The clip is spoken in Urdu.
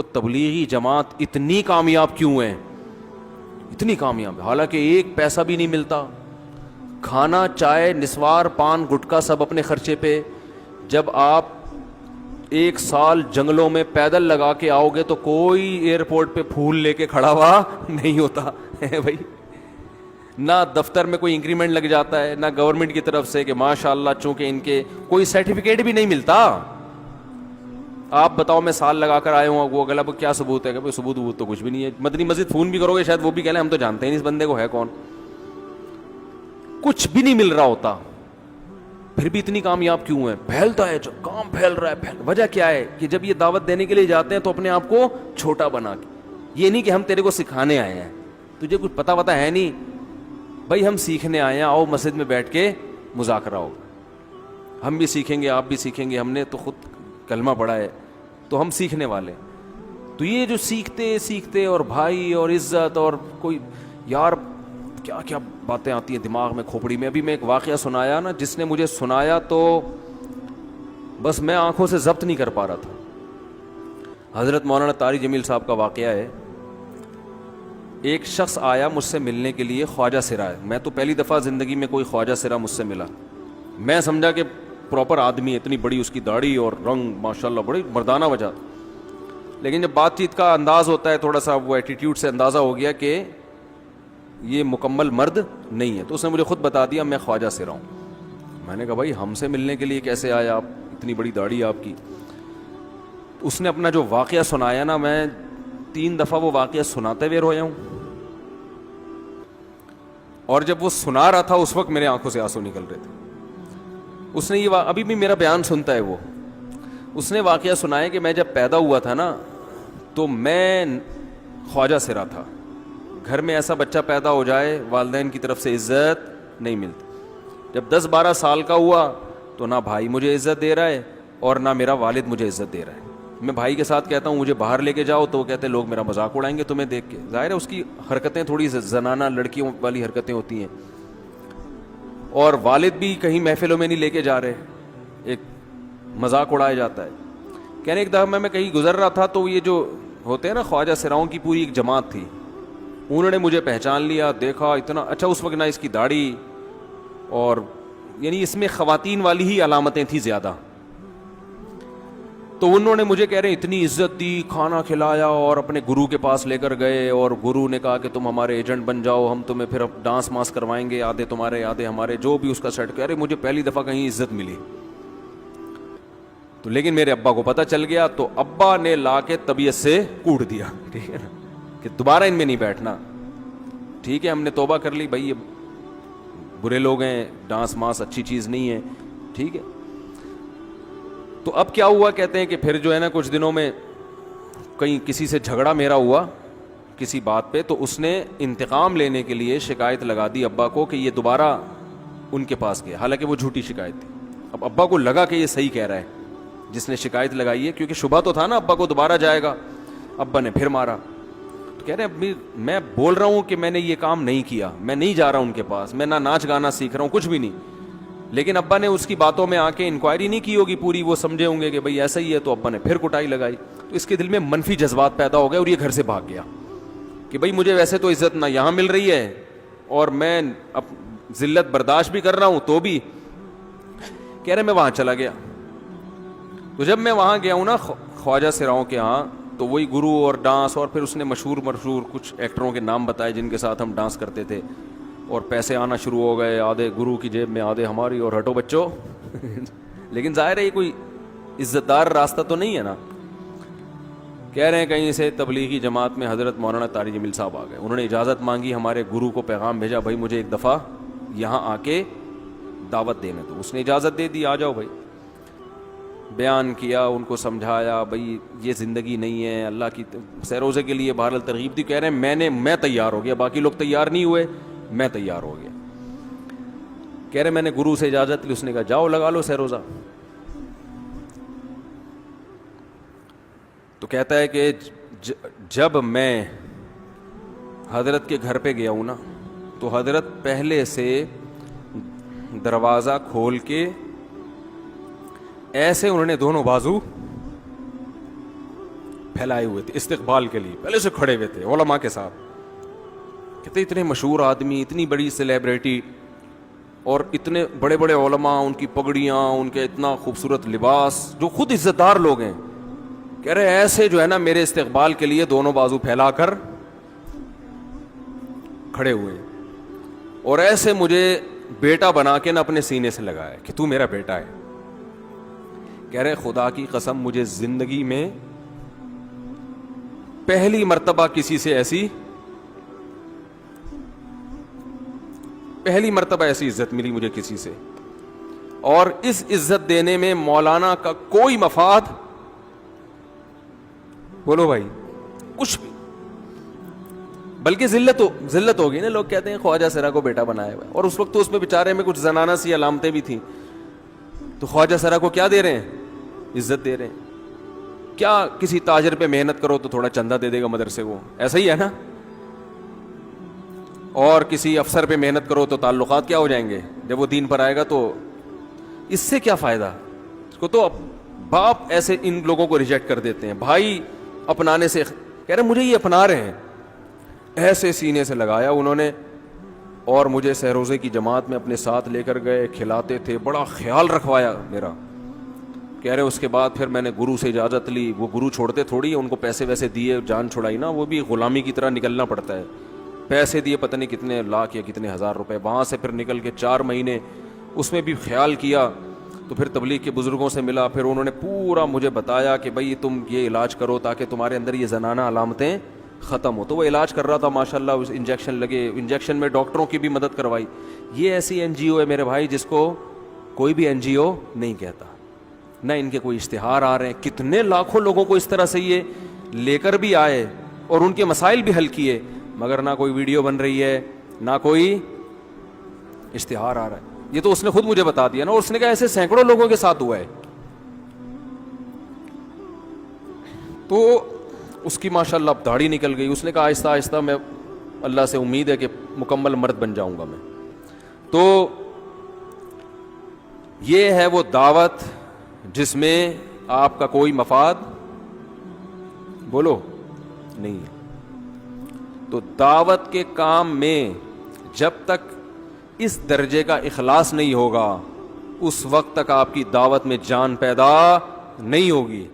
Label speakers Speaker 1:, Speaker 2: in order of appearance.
Speaker 1: تبلیغی جماعت اتنی کامیاب کیوں ہے؟ اتنی کامیاب، حالانکہ ایک پیسہ بھی نہیں ملتا، کھانا چائے نسوار پان گٹکا سب اپنے خرچے پہ. جب آپ ایک سال جنگلوں میں پیدل لگا کے آؤ گے تو کوئی ایئرپورٹ پہ پھول لے کے کھڑا ہوا نہیں ہوتا ہے بھائی. نہ دفتر میں کوئی انکریمنٹ لگ جاتا ہے، نہ گورنمنٹ کی طرف سے کہ ماشاء اللہ چونکہ ان کے کوئی سرٹیفکیٹ بھی نہیں ملتا. آپ بتاؤ میں سال لگا کر آئے ہوں، وہ اگلا کیا ثبوت ہے؟ کہ ثبوت تو کچھ بھی نہیں ہے. مدنی مسجد فون بھی کرو گے شاید وہ بھی کہہ لیں ہم تو جانتے ہیں اس بندے کو ہے کون. کچھ بھی نہیں مل رہا ہوتا، پھر بھی اتنی کامیاب کیوں ہے؟ پھیلتا ہے، جو کام پھیل رہا ہے. وجہ کیا ہے؟ کہ جب یہ دعوت دینے کے لیے جاتے ہیں تو اپنے آپ کو چھوٹا بنا کے، یہ نہیں کہ ہم تیرے کو سکھانے آئے ہیں، تجھے کچھ پتا وتا ہے نہیں بھائی، ہم سیکھنے آئے ہیں، آؤ مسجد میں بیٹھ کے مذاکرہ ہو، ہم بھی سیکھیں گے آپ بھی سیکھیں گے، ہم نے تو خود کلمہ پڑھا ہے تو ہم سیکھنے والے. تو یہ جو سیکھتے اور بھائی اور عزت اور کوئی یار کیا کیا باتیں آتی ہیں دماغ میں کھوپڑی میں. ابھی میں ایک واقعہ سنایا نا، جس نے مجھے سنایا تو بس میں آنکھوں سے ضبط نہیں کر پا رہا تھا. حضرت مولانا طاری جمیل صاحب کا واقعہ ہے. ایک شخص آیا مجھ سے ملنے کے لیے، خواجہ سرا ہے. میں تو پہلی دفعہ زندگی میں کوئی خواجہ سرا مجھ سے ملا. میں سمجھا کہ پراپر آدمی، اتنی بڑی اس کی داڑھی اور رنگ ماشاءاللہ بڑی مردانہ وجہ. لیکن جب بات چیت کا انداز ہوتا ہے تھوڑا سا، وہ ایٹیٹیوڈ سے اندازہ ہو گیا کہ یہ مکمل مرد نہیں ہے. تو اس نے مجھے خود بتا دیا میں خواجہ سرا ہوں. میں نے کہا بھائی ہم سے ملنے کے لیے کیسے آیا آپ، اتنی بڑی داڑھی آپ کی. اس نے اپنا جو واقعہ سنایا نا، میں 3 دفعہ وہ واقعہ سناتے ہوئے رویا ہوں. اور جب وہ سنا رہا تھا اس وقت میرے آنکھوں سے آنسو نکل رہے تھے. اس نے یہ ابھی بھی میرا بیان سنتا ہے. اس نے واقعہ سنایا کہ میں جب پیدا ہوا تھا نا تو میں خواجہ سرا تھا. گھر میں ایسا بچہ پیدا ہو جائے والدین کی طرف سے عزت نہیں ملتی. جب 10-12 سال کا ہوا تو نہ بھائی مجھے عزت دے رہا ہے اور نہ میرا والد مجھے عزت دے رہا ہے. میں بھائی کے ساتھ کہتا ہوں مجھے باہر لے کے جاؤ تو وہ کہتے ہیں لوگ میرا مذاق اڑائیں گے تمہیں دیکھ کے. ظاہر ہے اس کی حرکتیں تھوڑی زنانہ لڑکیوں والی حرکتیں ہوتی ہیں. اور والد بھی کہیں محفلوں میں نہیں لے کے جا رہے، ایک مذاق اڑایا جاتا ہے. کہنے ایک دفعہ میں کہیں گزر رہا تھا تو یہ جو ہوتے ہیں نا خواجہ سراؤں کی پوری ایک جماعت تھی، انہوں نے مجھے پہچان لیا، دیکھا اتنا اچھا. اس وقت نہ اس کی داڑھی اور یعنی اس میں خواتین والی ہی علامتیں تھیں زیادہ. تو انہوں نے مجھے کہہ رہے اتنی عزت دی، کھانا کھلایا اور اپنے گرو کے پاس لے کر گئے. اور گرو نے کہا کہ تم ہمارے ایجنٹ بن جاؤ، ہم تمہیں پھر ڈانس ماس کروائیں گے، آدھے تمہارے آدھے ہمارے، جو بھی اس کا سیٹ. کہہ رہے مجھے پہلی دفعہ کہیں عزت ملی. تو لیکن میرے ابا کو پتہ چل گیا تو ابا نے لا کے طبیعت سے کوٹ دیا، ٹھیک ہے نا، کہ دوبارہ ان میں نہیں بیٹھنا. ٹھیک ہے ہم نے توبہ کر لی بھائی، یہ برے لوگ ہیں، ڈانس ماس اچھی چیز نہیں ہے، ٹھیک ہے. تو اب کیا ہوا، کہتے ہیں کہ پھر جو ہے نا کچھ دنوں میں کہیں کسی سے جھگڑا میرا ہوا کسی بات پہ، تو اس نے انتقام لینے کے لیے شکایت لگا دی ابا کو کہ یہ دوبارہ ان کے پاس گیا. حالانکہ وہ جھوٹی شکایت تھی. اب ابا کو لگا کہ یہ صحیح کہہ رہا ہے جس نے شکایت لگائی ہے، کیونکہ شبہ تو تھا نا ابا کو دوبارہ جائے گا. ابا نے پھر مارا. تو کہہ رہے ہیں میں بول رہا ہوں کہ میں نے یہ کام نہیں کیا، میں نہیں جا رہا ان کے پاس، میں نہ ناچ گانا سیکھ رہا ہوں، کچھ بھی نہیں. لیکن ابا نے اس کی باتوں میں آ کے انکوائری نہیں کی ہوگی پوری، وہ سمجھے ہوں گے کہ بھئی ایسا ہی ہے. تو ابا نے پھر کٹائی لگائی. تو اس کے دل میں منفی جذبات پیدا ہو گئے اور یہ گھر سے بھاگ گیا کہ بھئی مجھے ویسے تو عزت نہ یہاں مل رہی ہے اور میں اب ذلت برداشت بھی کر رہا ہوں تو بھی. کہہ رہے میں وہاں چلا گیا. تو جب میں وہاں گیا ہوں نا خواجہ سراؤں کے ہاں، تو وہی گرو اور ڈانس، اور پھر اس نے مشہور کچھ ایکٹروں کے نام بتائے جن کے ساتھ ہم ڈانس کرتے تھے. اور پیسے آنا شروع ہو گئے، آدھے گرو کی جیب میں آدھے ہماری، اور ہٹو بچوں. لیکن ظاہر ہے یہ کوئی عزت دار راستہ تو نہیں ہے نا. کہہ رہے ہیں کہیں سے تبلیغی جماعت میں حضرت مولانا طاری جمیل صاحب آ گئے. انہوں نے اجازت مانگی، ہمارے گرو کو پیغام بھیجا بھائی مجھے ایک دفعہ یہاں آ کے دعوت دینے دو. اس نے اجازت دے دی، آ جاؤ بھائی. بیان کیا، ان کو سمجھایا بھائی یہ زندگی نہیں ہے، اللہ کی سیروزے کے لیے بہرحال ترغیب دی. کہہ رہے ہیں میں تیار ہو گیا، باقی لوگ تیار نہیں ہوئے، میں تیار ہو گیا. کہہ رہے میں نے گرو سے اجازت لی. اس نے کہا جاؤ لگا لو سیروزہ. تو کہتا ہے کہ جب میں حضرت کے گھر پہ گیا ہوں نا تو حضرت پہلے سے دروازہ کھول کے ایسے انہوں نے دونوں بازو پھیلائے ہوئے تھے استقبال کے لیے, پہلے سے کھڑے ہوئے تھے علماء کے ساتھ. کہتے اتنے مشہور آدمی, اتنی بڑی سیلیبریٹی, اور اتنے بڑے بڑے علماء, ان کی پگڑیاں, ان کے اتنا خوبصورت لباس, جو خود عزت دار لوگ ہیں, کہہ رہے ایسے جو ہے نا میرے استقبال کے لیے دونوں بازو پھیلا کر کھڑے ہوئے, اور ایسے مجھے بیٹا بنا کے نا اپنے سینے سے لگایا کہ تو میرا بیٹا ہے. کہہ رہے خدا کی قسم مجھے زندگی میں پہلی مرتبہ کسی سے پہلی مرتبہ ایسی عزت ملی مجھے کسی سے, اور اس عزت دینے میں مولانا کا کوئی مفاد, بولو بھائی, کچھ بھی, بلکہ ذلت ہوگی نا. لوگ کہتے ہیں خواجہ سرا کو بیٹا بنایا ہوا ہے, اور اس وقت تو اس میں بیچارے میں کچھ زنانہ سی علامتیں بھی تھیں, تو خواجہ سرا کو کیا دے رہے ہیں, عزت دے رہے ہیں. کیا کسی تاجر پہ محنت کرو تو تھوڑا چندہ دے دے گا مدرسے کو, ایسا ہی ہے نا, اور کسی افسر پہ محنت کرو تو تعلقات کیا ہو جائیں گے, جب وہ دین پر آئے گا تو اس سے کیا فائدہ. اس کو تو باپ ایسے ان لوگوں کو ریجیکٹ کر دیتے ہیں, بھائی اپنانے سے, کہہ رہے مجھے یہ اپنا رہے ہیں. ایسے سینے سے لگایا انہوں نے, اور مجھے سہروزے کی جماعت میں اپنے ساتھ لے کر گئے, کھلاتے تھے, بڑا خیال رکھوایا میرا. کہہ رہے اس کے بعد پھر میں نے گرو سے اجازت لی, وہ گرو چھوڑتے تھوڑی, ان کو پیسے ویسے دیے, جان چھڑائی نا, وہ بھی غلامی کی طرح نکلنا پڑتا ہے, پیسے دیے پتہ نہیں کتنے لاکھ یا کتنے ہزار روپے, وہاں سے پھر نکل کے 4 مہینے اس میں بھی خیال کیا. تو پھر تبلیغ کے بزرگوں سے ملا, پھر انہوں نے پورا مجھے بتایا کہ بھائی تم یہ علاج کرو تاکہ تمہارے اندر یہ زنانہ علامتیں ختم ہو. تو وہ علاج کر رہا تھا ماشاءاللہ, انجیکشن لگے, انجیکشن میں ڈاکٹروں کی بھی مدد کروائی. یہ ایسی این جی او ہے میرے بھائی جس کو کوئی بھی این جی او نہیں کہتا, نہ ان کے کوئی اشتہار آ رہے ہیں. کتنے لاکھوں لوگوں کو اس طرح سے یہ لے کر بھی آئے اور ان کے مسائل بھی حل کیے, مگر نہ کوئی ویڈیو بن رہی ہے, نہ کوئی اشتہار آ رہا ہے. یہ تو اس نے خود مجھے بتا دیا نا, اور اس نے کہا ایسے سینکڑوں لوگوں کے ساتھ ہوا ہے. تو اس کی ماشاءاللہ اب داڑھی نکل گئی. اس نے کہا آہستہ آہستہ میں اللہ سے امید ہے کہ مکمل مرد بن جاؤں گا میں. تو یہ ہے وہ دعوت جس میں آپ کا کوئی مفاد, بولو, نہیں ہے. تو دعوت کے کام میں جب تک اس درجے کا اخلاص نہیں ہوگا, اس وقت تک آپ کی دعوت میں جان پیدا نہیں ہوگی.